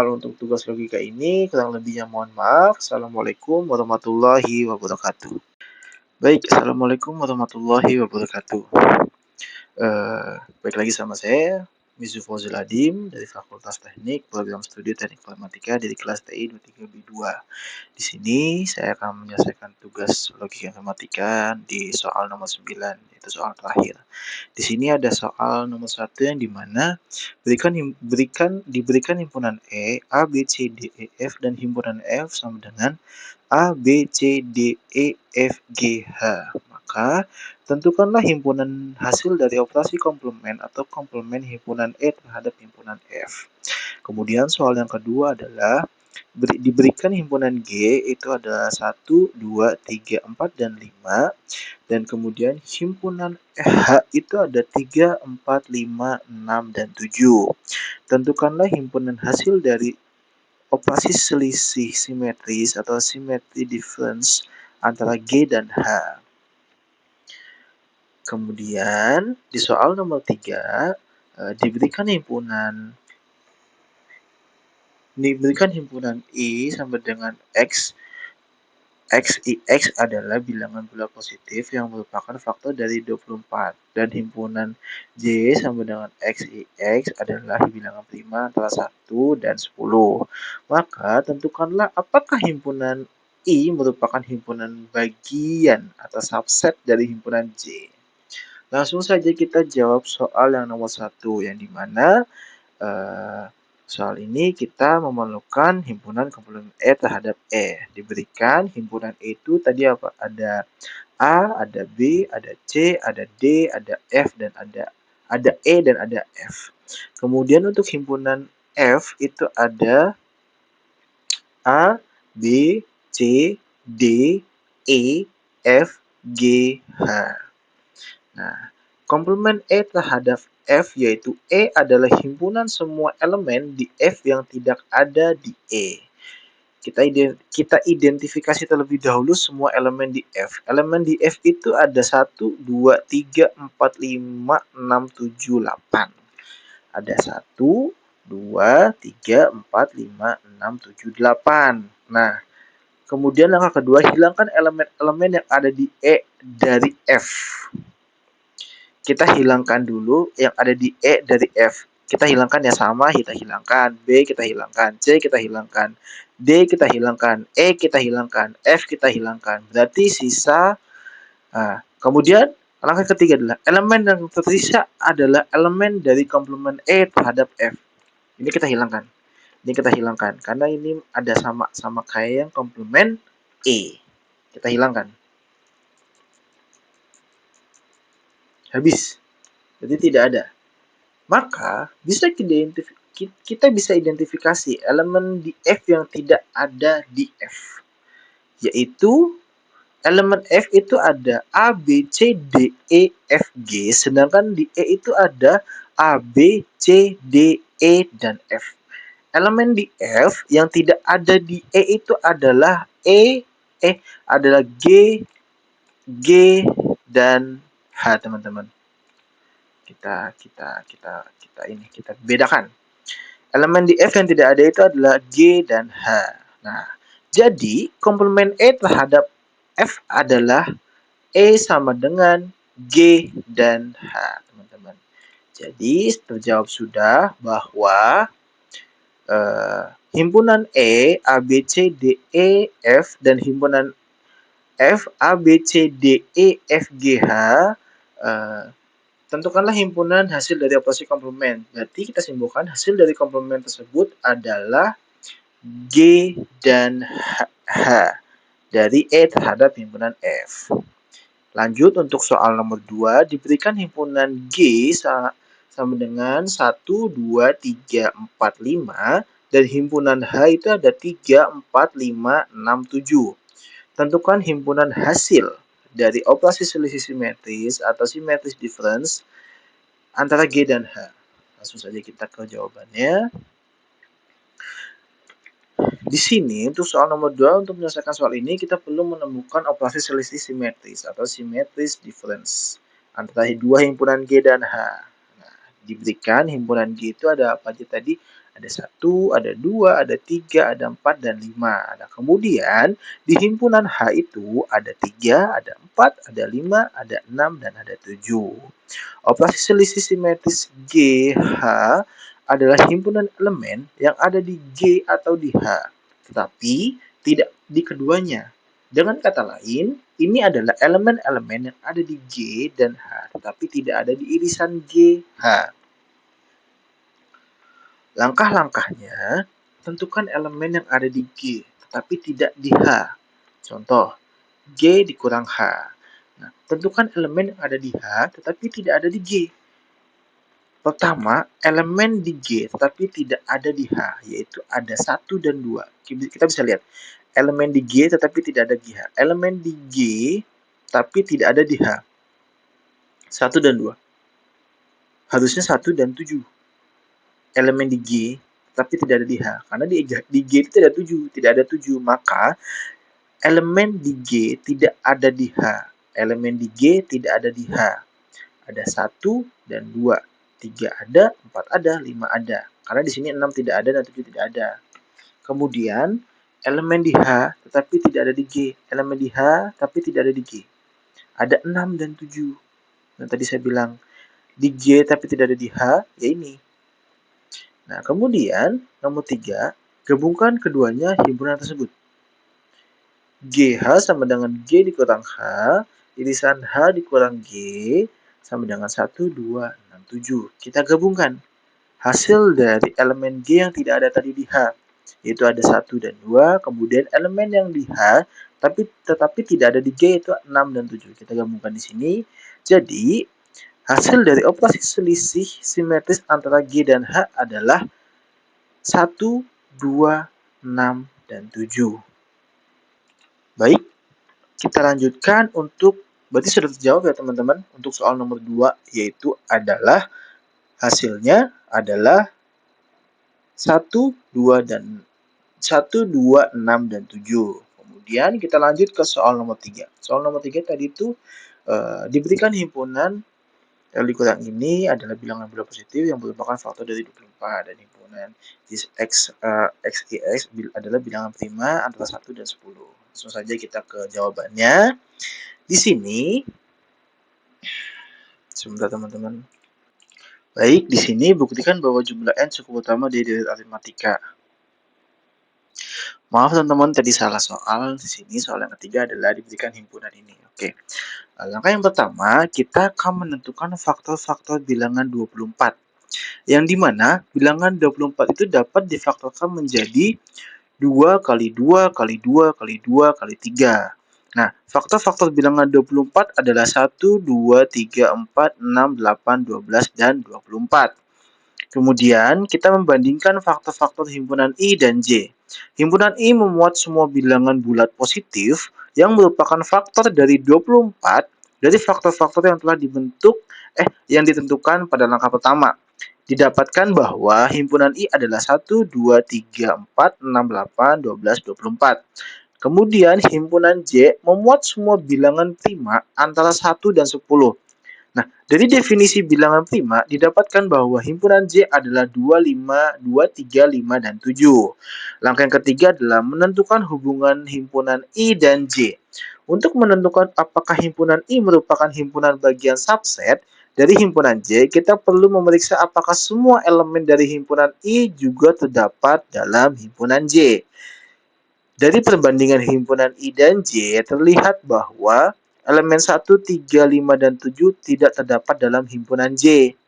untuk tugas logika ini. Kurang lebihnya mohon maaf. Assalamualaikum warahmatullahi wabarakatuh. Baik, assalamualaikum warahmatullahi wabarakatuh. Baik lagi sama saya, Mizu Fauzul Adim dari Fakultas Teknik Program Studi Teknik Informatika dari kelas TI 23B2. Di sini saya akan menyelesaikan tugas logika informatika di soal nomor 9, yaitu soal terakhir. Di sini ada soal nomor 1 yang dimana diberikan himpunan E, A, B, C, D, E, F, dan himpunan F sama dengan A, B, C, D, E, F, G, H. Maka tentukanlah himpunan hasil dari operasi komplement atau komplement himpunan E terhadap himpunan F. Kemudian soal yang kedua adalah diberikan himpunan G itu ada 1, 2, 3, 4, dan 5. Dan kemudian himpunan H itu ada 3, 4, 5, 6, dan 7. Tentukanlah himpunan hasil dari operasi selisih simetris atau symmetry difference antara G dan H. Kemudian di soal nomor 3 diberikan himpunan I sama dengan X XIX adalah bilangan bulat positif yang merupakan faktor dari 24 dan himpunan J sama dengan XIX adalah bilangan prima antara 1 dan 10. Maka tentukanlah apakah himpunan I merupakan himpunan bagian atau subset dari himpunan J. Langsung saja kita jawab soal yang nomor 1 yang dimana soal ini kita memerlukan himpunan komplement E terhadap E. Diberikan himpunan E itu tadi apa? Ada A, ada B, ada C, ada D, ada F, dan ada E dan ada F. Kemudian untuk himpunan F itu ada A, B, C, D, E, F, G, H. Nah, komplement E terhadap F yaitu E adalah himpunan semua elemen di F yang tidak ada di E. Kita identifikasi terlebih dahulu semua elemen di F. Elemen di F itu ada 1, 2, 3, 4, 5, 6, 7, 8. Ada 1, 2, 3, 4, 5, 6, 7, 8. Nah, kemudian langkah kedua, hilangkan elemen-elemen yang ada di E dari F. Kita hilangkan dulu yang ada di E dari F. Kita hilangkan yang sama, kita hilangkan. B kita hilangkan. C kita hilangkan. D kita hilangkan. E kita hilangkan. F kita hilangkan. Berarti sisa. Nah, kemudian langkah ketiga adalah elemen yang tersisa adalah elemen dari komplement E terhadap F. Ini kita hilangkan. Ini kita hilangkan. Karena ini ada sama kayak yang komplement E. Kita hilangkan. Habis. Jadi tidak ada. Maka kita bisa identifikasi elemen di F yang tidak ada di F. Yaitu elemen F itu ada A, B, C, D, E, F, G. Sedangkan di E itu ada A, B, C, D, E, dan F. Elemen di F yang tidak ada di E itu adalah adalah G, dan H, teman-teman. Kita bedakan. Elemen di F yang tidak ada itu adalah G dan H. Nah, jadi komplement E terhadap F adalah E sama dengan G dan H, teman-teman. Jadi terjawab sudah bahwa himpunan E, A, B, C, D, E, F, dan himpunan F, A, B, C, D, E, F, G, H tentukanlah himpunan hasil dari operasi komplement. Berarti kita simpulkan hasil dari komplement tersebut adalah G dan H dari E terhadap himpunan F. Lanjut untuk soal nomor 2, diberikan himpunan G sama dengan 1, 2, 3, 4, 5, dan himpunan H itu ada 3, 4, 5, 6, 7. Tentukan himpunan hasil dari operasi selisih simetris atau simetris difference antara G dan H. Langsung saja kita ke jawabannya. Di sini untuk soal nomor 2, untuk menyelesaikan soal ini kita perlu menemukan operasi selisih simetris atau simetris difference antara dua himpunan G dan H. Nah, diberikan himpunan G itu ada apa aja tadi? Ada 1, ada 2, ada 3, ada 4, dan 5. Nah, kemudian di himpunan H itu ada 3, ada 4, ada 5, ada 6, dan ada 7. Operasi selisih simetris G, H adalah himpunan elemen yang ada di G atau di H, tetapi tidak di keduanya. Dengan kata lain, ini adalah elemen-elemen yang ada di G dan H, tetapi tidak ada di irisan G, H. Langkah-langkahnya, tentukan elemen yang ada di G, tetapi tidak di H. Contoh, G dikurang H. Nah, tentukan elemen yang ada di H, tetapi tidak ada di G. Pertama, elemen di G, tetapi tidak ada di H, yaitu ada 1 dan 2. Kita bisa lihat, elemen di G, tetapi tidak ada di H. Elemen di G, tapi tidak ada di H. 1 dan 2. Harusnya 1 dan 7. Elemen di G tapi tidak ada di H, karena di G itu tidak 7, maka elemen di G tidak ada di H, elemen di G tidak ada di H. Ada 1 dan 2, 3 ada, 4 ada, 5 ada, karena di sini 6 tidak ada dan 7 tidak ada. Kemudian elemen di H tetapi tidak ada di G, elemen di H tapi tidak ada di G. Ada 6 dan 7. Nah, tadi saya bilang di G tapi tidak ada di H, ya ini. Nah, kemudian nomor 3, gabungkan keduanya himpunan tersebut. GH sama dengan G dikurang H, irisan H dikurang G, sama dengan 1, 2, 6, 7. Kita gabungkan hasil dari elemen G yang tidak ada tadi di H, yaitu ada 1 dan 2, kemudian elemen yang di H tetapi tidak ada di G itu 6 dan 7. Kita gabungkan di sini. Jadi, hasil dari operasi selisih simetris antara G dan H adalah 1, 2, 6, dan 7. Baik, kita lanjutkan untuk, berarti sudah terjawab ya teman-teman, untuk soal nomor 2, yaitu adalah hasilnya adalah 1, 2, dan 1, 2, 6, dan 7. Kemudian kita lanjut ke soal nomor 3. Soal nomor 3 tadi itu diberikan himpunan L dikurang ini adalah bilangan bulat positif yang merupakan faktor dari 24 dan himpunan X, X adalah bilangan prima antara 1 dan 10. Langsung saja kita ke jawabannya. Di sini, sebentar teman-teman. Baik, di sini buktikan bahwa jumlah n cukup utama dari aritmatika. Maaf teman-teman, tadi salah soal. Di sini soal yang ketiga adalah diberikan himpunan ini. Oke. Langkah yang pertama, kita akan menentukan faktor-faktor bilangan 24. Yang dimana bilangan 24 itu dapat difaktorkan menjadi 2 kali 2 kali 2 kali 2 kali 3. Nah, faktor-faktor bilangan 24 adalah 1, 2, 3, 4, 6, 8, 12, dan 24. Kemudian, kita membandingkan faktor-faktor himpunan I dan J. Himpunan I memuat semua bilangan bulat positif yang merupakan faktor dari 24 dari faktor-faktor yang telah yang ditentukan pada langkah pertama. Didapatkan bahwa himpunan I adalah 1, 2, 3, 4, 6, 8, 12, 24. Kemudian himpunan J memuat semua bilangan prima antara 1 dan 10. Nah, dari definisi bilangan prima didapatkan bahwa himpunan J adalah 2, 5, 2, 3, 5, dan 7. Langkah yang ketiga adalah menentukan hubungan himpunan I dan J. Untuk menentukan apakah himpunan I merupakan himpunan bagian subset dari himpunan J, kita perlu memeriksa apakah semua elemen dari himpunan I juga terdapat dalam himpunan J. Dari perbandingan himpunan I dan J, terlihat bahwa elemen 1, 3, 5, dan 7 tidak terdapat dalam himpunan J.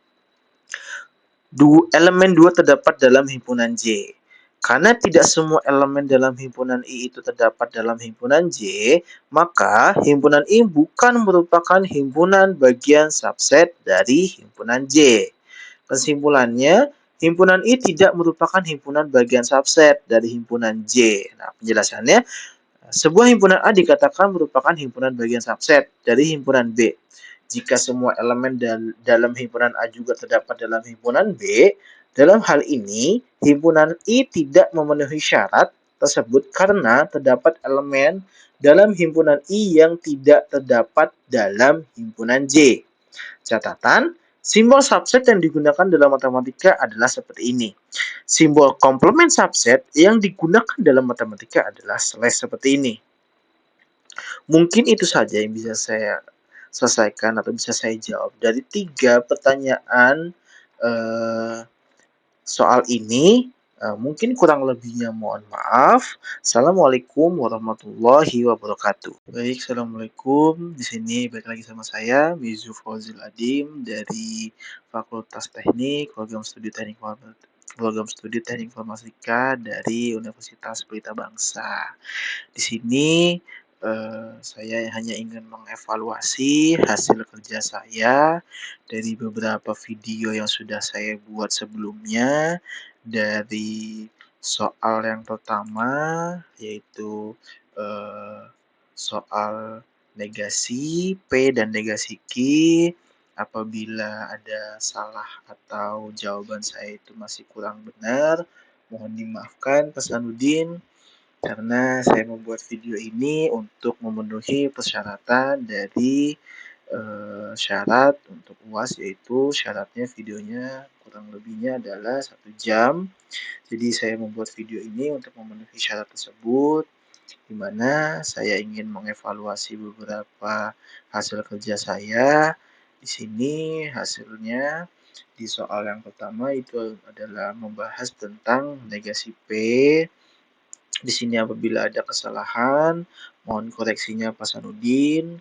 Elemen 2 terdapat dalam himpunan J. Karena tidak semua elemen dalam himpunan I itu terdapat dalam himpunan J, maka himpunan I bukan merupakan himpunan bagian subset dari himpunan J. Kesimpulannya, himpunan I tidak merupakan himpunan bagian subset dari himpunan J. Nah, penjelasannya, sebuah himpunan A dikatakan merupakan himpunan bagian subset dari himpunan B. Jika semua elemen dalam himpunan A juga terdapat dalam himpunan B, dalam hal ini, himpunan I tidak memenuhi syarat tersebut karena terdapat elemen dalam himpunan I yang tidak terdapat dalam himpunan J. Catatan, simbol subset yang digunakan dalam matematika adalah seperti ini. Simbol komplement subset yang digunakan dalam matematika adalah slash seperti ini. Mungkin itu saja yang bisa saya selesaikan atau bisa saya jawab dari 3 pertanyaan soal ini. Mungkin kurang lebihnya mohon maaf. Assalamualaikum warahmatullahi wabarakatuh. Baik, assalamualaikum. Di sini balik lagi sama saya, Mizu Fauzil Adim dari Fakultas Teknik, program studi Teknik Informatika dari Universitas Pelita Bangsa. Di sini saya hanya ingin mengevaluasi hasil kerja saya dari beberapa video yang sudah saya buat sebelumnya. Dari soal yang pertama, yaitu soal negasi P dan negasi Q. Apabila ada salah atau jawaban saya itu masih kurang benar, mohon dimaafkan Pak Sanudin, karena saya membuat video ini untuk memenuhi persyaratan dari syarat untuk UAS, yaitu syaratnya videonya kurang lebihnya adalah 1 jam. Jadi saya membuat video ini untuk memenuhi syarat tersebut, di mana saya ingin mengevaluasi beberapa hasil kerja saya. Di sini hasilnya di soal yang pertama itu adalah membahas tentang negasi P. Di sini apabila ada kesalahan, mohon koreksinya Pak Sanudin.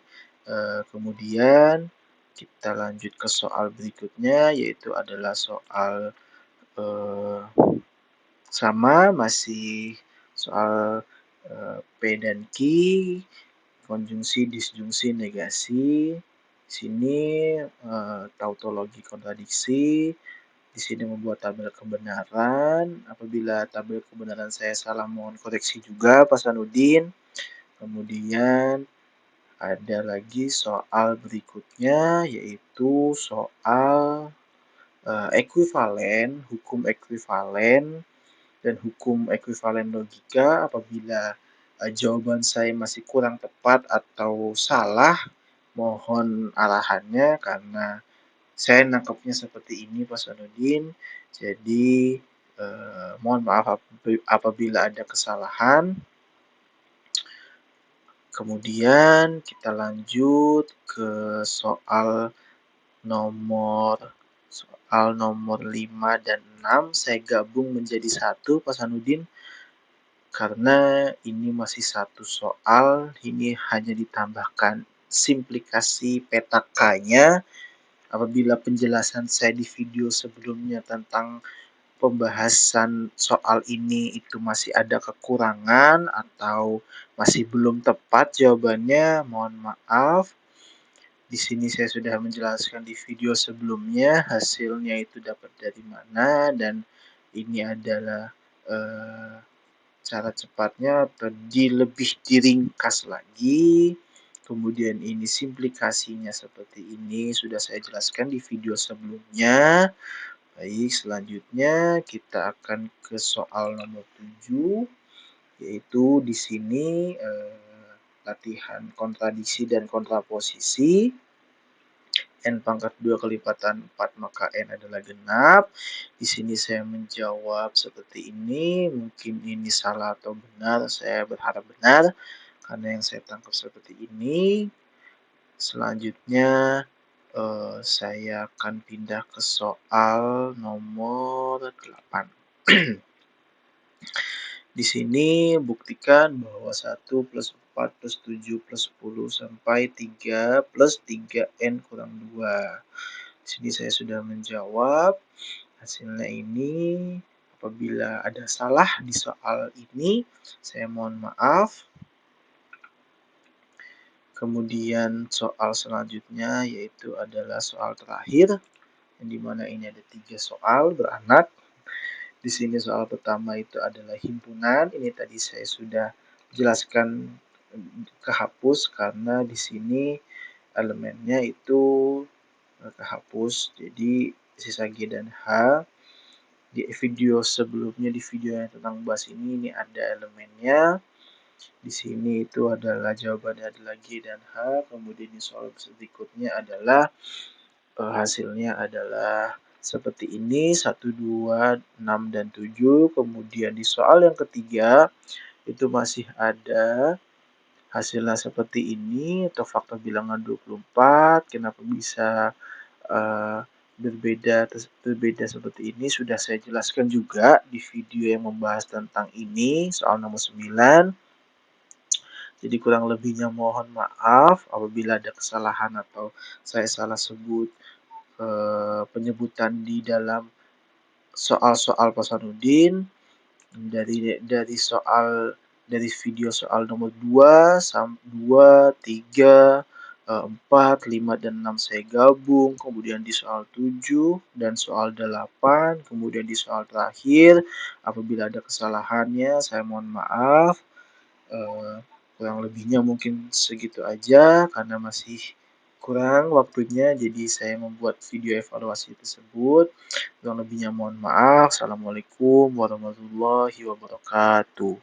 Kemudian kita lanjut ke soal berikutnya, yaitu adalah soal eh, sama, masih soal P dan Q, konjungsi, disjungsi, negasi. Di sini tautologi kontradiksi. Di sini membuat tabel kebenaran. Apabila tabel kebenaran saya salah, mohon koreksi juga Pak Sanudin. Kemudian ada lagi soal berikutnya, yaitu soal ekuivalen, hukum ekuivalen, dan hukum ekuivalen logika. Apabila jawaban saya masih kurang tepat atau salah, mohon arahannya, karena saya nangkepnya seperti ini Pak Sanudin. Jadi mohon maaf apabila ada kesalahan. Kemudian kita lanjut ke soal nomor 5 dan 6. Saya gabung menjadi satu Pak Sanudin, karena ini masih satu soal. Ini hanya ditambahkan simplikasi petakanya. Apabila penjelasan saya di video sebelumnya tentang pembahasan soal ini itu masih ada kekurangan atau masih belum tepat jawabannya, mohon maaf. Di sini saya sudah menjelaskan di video sebelumnya hasilnya itu dapat dari mana, dan ini adalah cara cepatnya atau lebih diringkas lagi. Kemudian ini simplikasinya seperti ini, sudah saya jelaskan di video sebelumnya. Baik, selanjutnya kita akan ke soal nomor 7, yaitu di sini latihan kontradiksi dan kontraposisi. N pangkat 2 kelipatan 4 maka N adalah genap. Di sini saya menjawab seperti ini. Mungkin ini salah atau benar, saya berharap benar karena yang saya tangkap seperti ini. Selanjutnya saya akan pindah ke soal nomor 8. Di sini buktikan bahwa 1 plus 4 plus 7 plus 10 sampai 3 plus 3N kurang 2. Di sini saya sudah menjawab. Hasilnya ini, apabila ada salah di soal ini, saya mohon maaf. Kemudian soal selanjutnya yaitu adalah soal terakhir, yang dimana ini ada 3 soal beranak. Di sini soal pertama itu adalah himpunan. Ini tadi saya sudah jelaskan kehapus karena di sini elemennya itu kehapus. Jadi sisa G dan H. Di video sebelumnya, di video yang tentang bahas ini ada elemennya. Di sini itu adalah jawabannya adalah G dan H. Kemudian di soal berikutnya adalah hasilnya adalah seperti ini, 1, 2, 6, dan 7. Kemudian di soal yang ketiga itu masih ada hasilnya seperti ini, atau faktor bilangan 24. Kenapa bisa berbeda seperti ini sudah saya jelaskan juga di video yang membahas tentang ini, soal nomor 9. Jadi kurang lebihnya mohon maaf apabila ada kesalahan atau saya salah sebut penyebutan di dalam soal-soal Pak Sanudin. Dari video soal nomor 2 sampai 2, 3, 4, 5, dan 6 saya gabung. Kemudian di soal 7 dan soal 8. Kemudian di soal terakhir, apabila ada kesalahannya saya mohon maaf. Kurang lebihnya mungkin segitu aja karena masih kurang waktunya, jadi saya membuat video evaluasi tersebut. Kurang lebihnya mohon maaf. Assalamualaikum warahmatullahi wabarakatuh.